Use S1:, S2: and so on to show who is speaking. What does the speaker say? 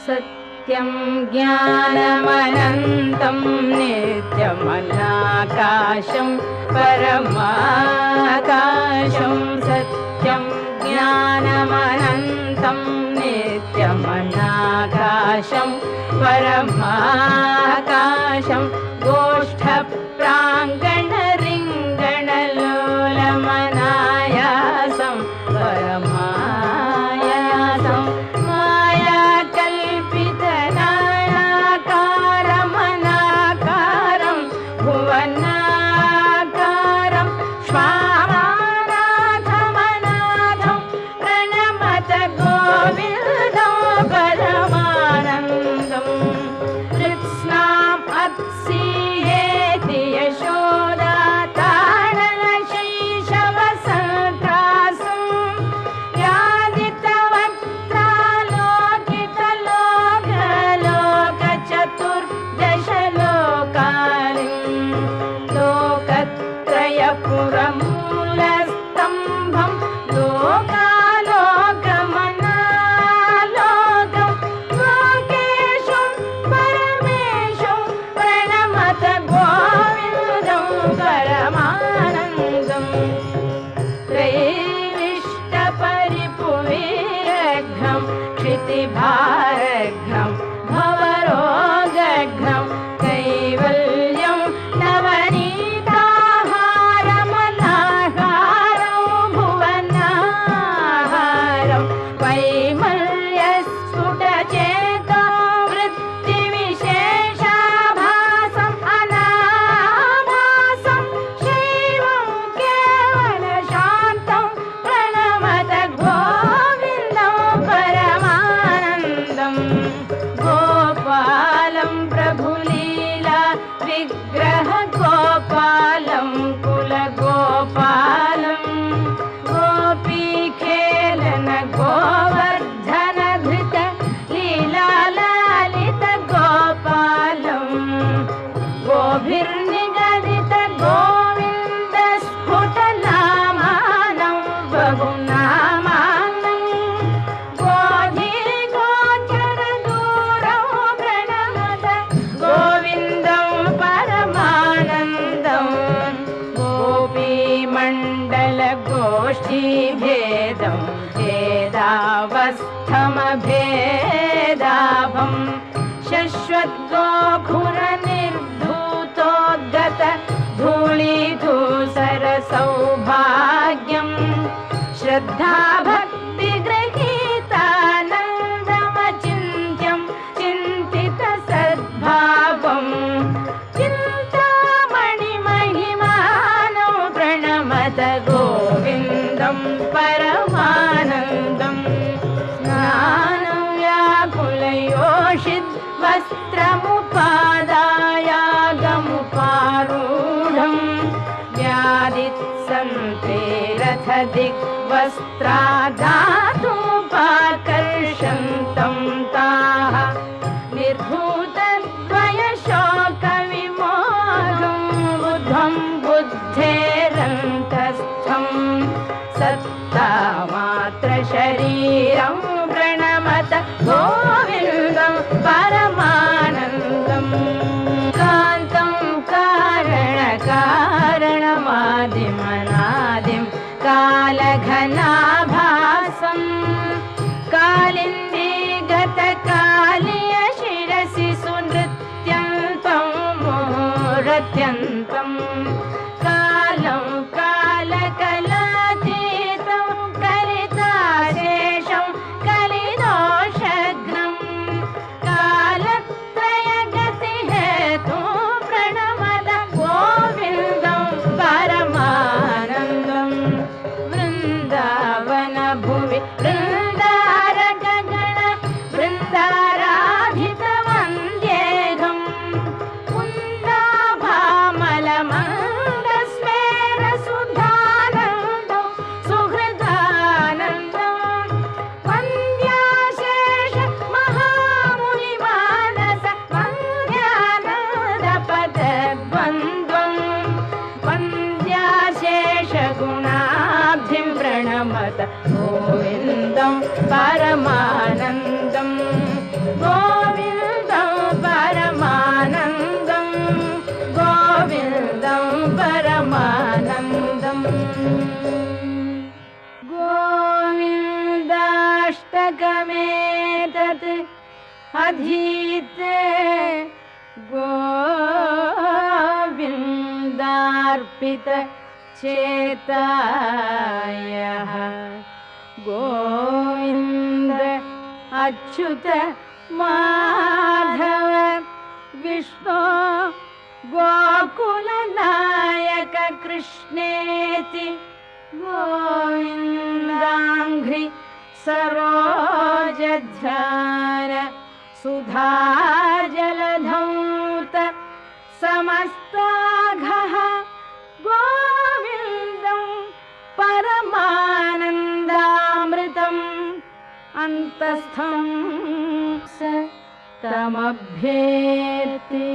S1: सत्यं ज्ञानमनन्तं नित्यमनाकाशं परमाकाशं सत्यं ज्ञानमनन्तं नित्यमनाकाशं परमाकाशं गोष्ठप्राङ्गणरिङ्गणलोलमनायासं परमायासं मायाकल्पितनाकारमनाकारं भुवनाकारं स्वामानाथमनाथं प्रणमत गोविन्दं परमानन्दं कृत्स्नाम् अत्सीहेति यशोदाताडनशैशवसन्त्रासं यादितवक्त्रालोकितलोकलोकचतुर्दशलोकालिं लोकत्रयपुरमूलस्तम्भं लोकालोकमनालोकं लोकेशं परमेशं प्रणमत गोविन्दं परमानन्दं त्रयीविष्टपरिपुविरघ्नं क्षितिभारघ्नं भवरोगघ्नं कैवल्यं नवनीताहारमनाहारं भुवनाहारं वैमल्यस्फुटचेतो वृत्तिविशेषाभासम् अनाभासं शैवं केवलशान्तं प्रणमत गोविन्दं परमानन्दं गोपालं प्रभुलीला विग्रह गोपालं कुलगोपालं गोपीखेलन गोवर्धन धृत लीलालालित गोपालं गोभिर्निगदित गोविन्द स्फुटनामानं बहुनामानं गोधीगोचरदूरं प्रणमत गोविन्दं परमानन्दं गोपीमण्डलगोष्ठीभेदं भेदावस्थमभेदाभं शश्वद्गोखुरनिर्धूतोद्गत धूళीधूसरसौभाग्यं श्रद्धाभक्तिगृहीतानन्दमचिन्त्यं चिन्तितसद्भावं चिन्तामणिमहिमानं प्रणमत गोविन्दं परमानन्दं स्नानं व्याकुलयोषित् वस्त्रमुपादायागमुपारूढं व्यादित्सन्त्रेरथदिग्वस्त्राधातुपाकर्षन्तं ताः निर्भूतद्वयशोकविमोहं बुद्धं बुद्धेरन्तस्थं सत्तामात्रशरीरं प्रणमत गोविन्दं परमानन्दं कान्तं कारणकारणमादिमनादिं कालघनाभासं कालिन्दीगतकालीय शिरसि सुनृत्यन्तं मोरत्यन्तं कालं कालकलातीतं कलिताशेषं कलिदोषघ्नं कालत्रयगतिहेतुं प्रणमत गोविन्दं परमानन्दं वृन्दावनभुवि वृन्दारकगण वृन्दाराधितवन्द्येघं कुन्दाभामलमण्डितमण्डलं गोविन्दं परमानन्दं गोविन्दं परमानन्दम् गोविन्दाष्टकमेतत् अधीते गोविन्दार्पित चेतायः गोविन्द अच्युत माधव विष्णु गोकुलनायक कृष्णेति गोविन्दाङ्घ्रि सरोजध्यान सुधाजलधौत समस्ताघः गोविन्दं परमानन्दामृतम् अन्तस्थं स तमभ्येति।